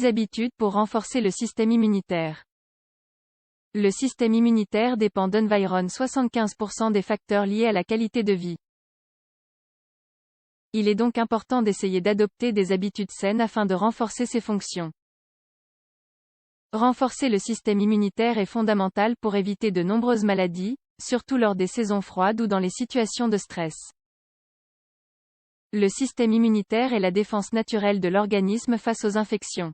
6 habitudes pour renforcer le système immunitaire. Le système immunitaire dépend d'environ 75% des facteurs liés à la qualité de vie. Il est donc important d'essayer d'adopter des habitudes saines afin de renforcer ses fonctions. Renforcer le système immunitaire est fondamental pour éviter de nombreuses maladies, surtout lors des saisons froides ou dans les situations de stress. Le système immunitaire est la défense naturelle de l'organisme face aux infections.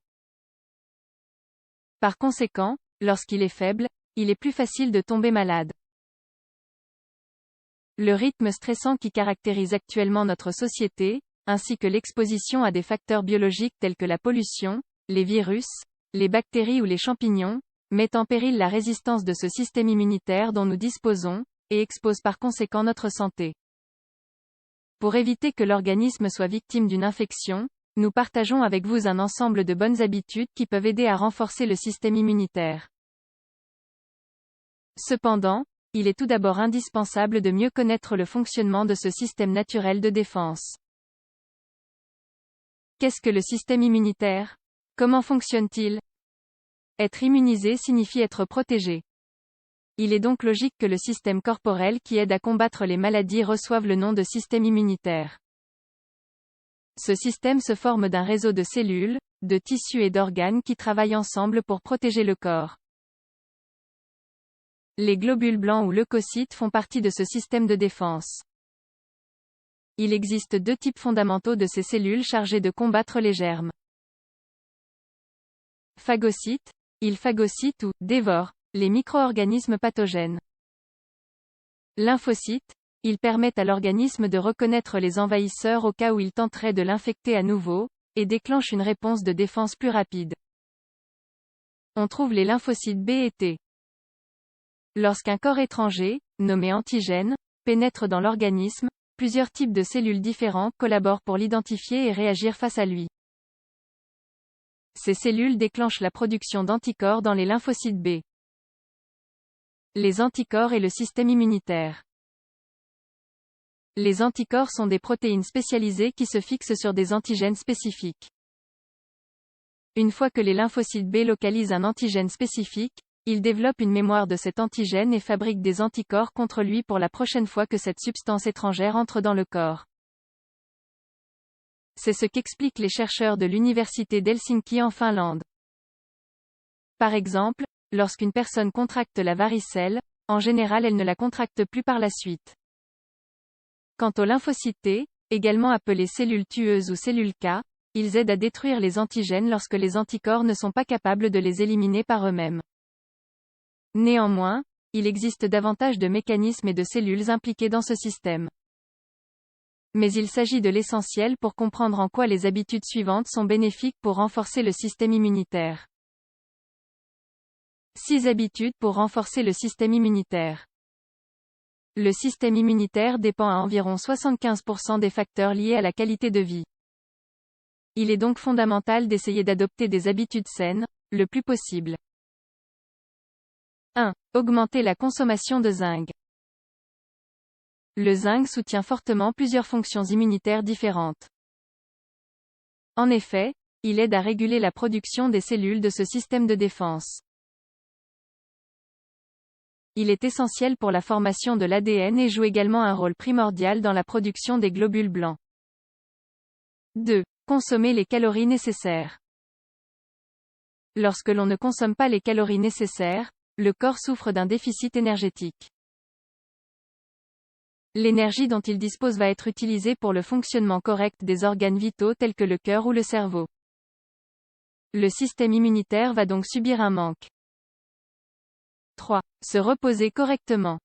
Par conséquent, lorsqu'il est faible, il est plus facile de tomber malade. Le rythme stressant qui caractérise actuellement notre société, ainsi que l'exposition à des facteurs biologiques tels que la pollution, les virus, les bactéries ou les champignons, met en péril la résistance de ce système immunitaire dont nous disposons, et expose par conséquent notre santé. Pour éviter que l'organisme soit victime d'une infection, nous partageons avec vous un ensemble de bonnes habitudes qui peuvent aider à renforcer le système immunitaire. Cependant, il est tout d'abord indispensable de mieux connaître le fonctionnement de ce système naturel de défense. Qu'est-ce que le système immunitaire? Comment fonctionne-t-il? Être immunisé signifie être protégé. Il est donc logique que le système corporel qui aide à combattre les maladies reçoive le nom de système immunitaire. Ce système se forme d'un réseau de cellules, de tissus et d'organes qui travaillent ensemble pour protéger le corps. Les globules blancs ou leucocytes font partie de ce système de défense. Il existe deux types fondamentaux de ces cellules chargées de combattre les germes. Phagocytes, ils phagocytent ou dévorent les micro-organismes pathogènes. Lymphocytes, ils permettent à l'organisme de reconnaître les envahisseurs au cas où il tenterait de l'infecter à nouveau, et déclenchent une réponse de défense plus rapide. On trouve les lymphocytes B et T. Lorsqu'un corps étranger, nommé antigène, pénètre dans l'organisme, plusieurs types de cellules différents collaborent pour l'identifier et réagir face à lui. Ces cellules déclenchent la production d'anticorps dans les lymphocytes B. Les anticorps et le système immunitaire. Les anticorps sont des protéines spécialisées qui se fixent sur des antigènes spécifiques. Une fois que les lymphocytes B localisent un antigène spécifique, ils développent une mémoire de cet antigène et fabriquent des anticorps contre lui pour la prochaine fois que cette substance étrangère entre dans le corps. C'est ce qu'expliquent les chercheurs de l'université d'Helsinki en Finlande. Par exemple, lorsqu'une personne contracte la varicelle, en général elle ne la contracte plus par la suite. Quant aux lymphocytes T, également appelés cellules tueuses ou cellules K, ils aident à détruire les antigènes lorsque les anticorps ne sont pas capables de les éliminer par eux-mêmes. Néanmoins, il existe davantage de mécanismes et de cellules impliquées dans ce système. Mais il s'agit de l'essentiel pour comprendre en quoi les habitudes suivantes sont bénéfiques pour renforcer le système immunitaire. 6 habitudes pour renforcer le système immunitaire. Le système immunitaire dépend à environ 75% des facteurs liés à la qualité de vie. Il est donc fondamental d'essayer d'adopter des habitudes saines, le plus possible. 1. Augmenter la consommation de zinc. Le zinc soutient fortement plusieurs fonctions immunitaires différentes. En effet, il aide à réguler la production des cellules de ce système de défense. Il est essentiel pour la formation de l'ADN et joue également un rôle primordial dans la production des globules blancs. 2. Consommer les calories nécessaires. Lorsque l'on ne consomme pas les calories nécessaires, le corps souffre d'un déficit énergétique. L'énergie dont il dispose va être utilisée pour le fonctionnement correct des organes vitaux tels que le cœur ou le cerveau. Le système immunitaire va donc subir un manque. 3. Se reposer correctement.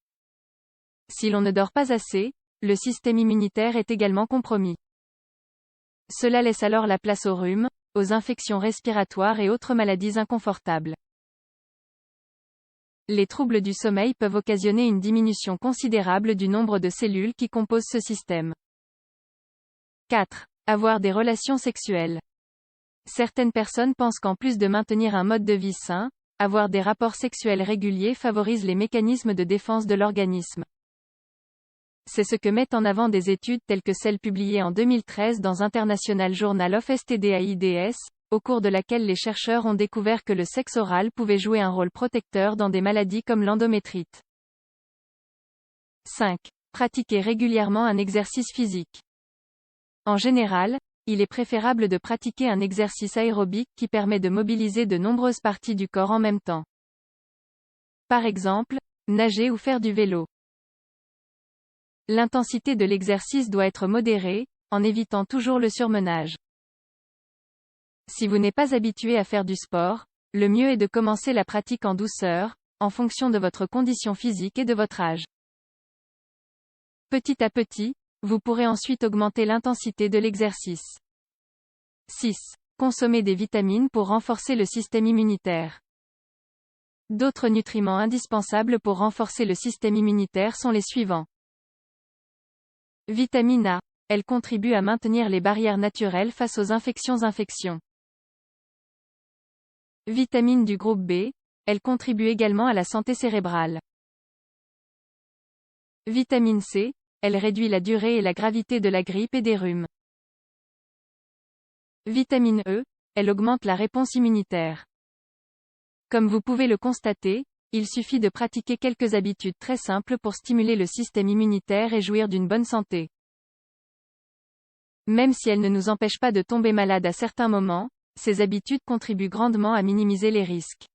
Si l'on ne dort pas assez, le système immunitaire est également compromis. Cela laisse alors la place au rhume, aux infections respiratoires et autres maladies inconfortables. Les troubles du sommeil peuvent occasionner une diminution considérable du nombre de cellules qui composent ce système. 4. Avoir des relations sexuelles. Certaines personnes pensent qu'en plus de maintenir un mode de vie sain, avoir des rapports sexuels réguliers favorise les mécanismes de défense de l'organisme. C'est ce que mettent en avant des études telles que celles publiées en 2013 dans International Journal of STD AIDS, au cours de laquelle les chercheurs ont découvert que le sexe oral pouvait jouer un rôle protecteur dans des maladies comme l'endométrite. 5. Pratiquer régulièrement un exercice physique. En général, il est préférable de pratiquer un exercice aérobique qui permet de mobiliser de nombreuses parties du corps en même temps. Par exemple, nager ou faire du vélo. L'intensité de l'exercice doit être modérée, en évitant toujours le surmenage. Si vous n'êtes pas habitué à faire du sport, le mieux est de commencer la pratique en douceur, en fonction de votre condition physique et de votre âge. Petit à petit, vous pourrez ensuite augmenter l'intensité de l'exercice. 6. Consommer des vitamines pour renforcer le système immunitaire. D'autres nutriments indispensables pour renforcer le système immunitaire sont les suivants. Vitamine A. Elle contribue à maintenir les barrières naturelles face aux infections. Vitamine du groupe B. Elle contribue également à la santé cérébrale. Vitamine C. Elle réduit la durée et la gravité de la grippe et des rhumes. Vitamine E. Elle augmente la réponse immunitaire. Comme vous pouvez le constater, il suffit de pratiquer quelques habitudes très simples pour stimuler le système immunitaire et jouir d'une bonne santé. Même si elles ne nous empêchent pas de tomber malade à certains moments, ces habitudes contribuent grandement à minimiser les risques.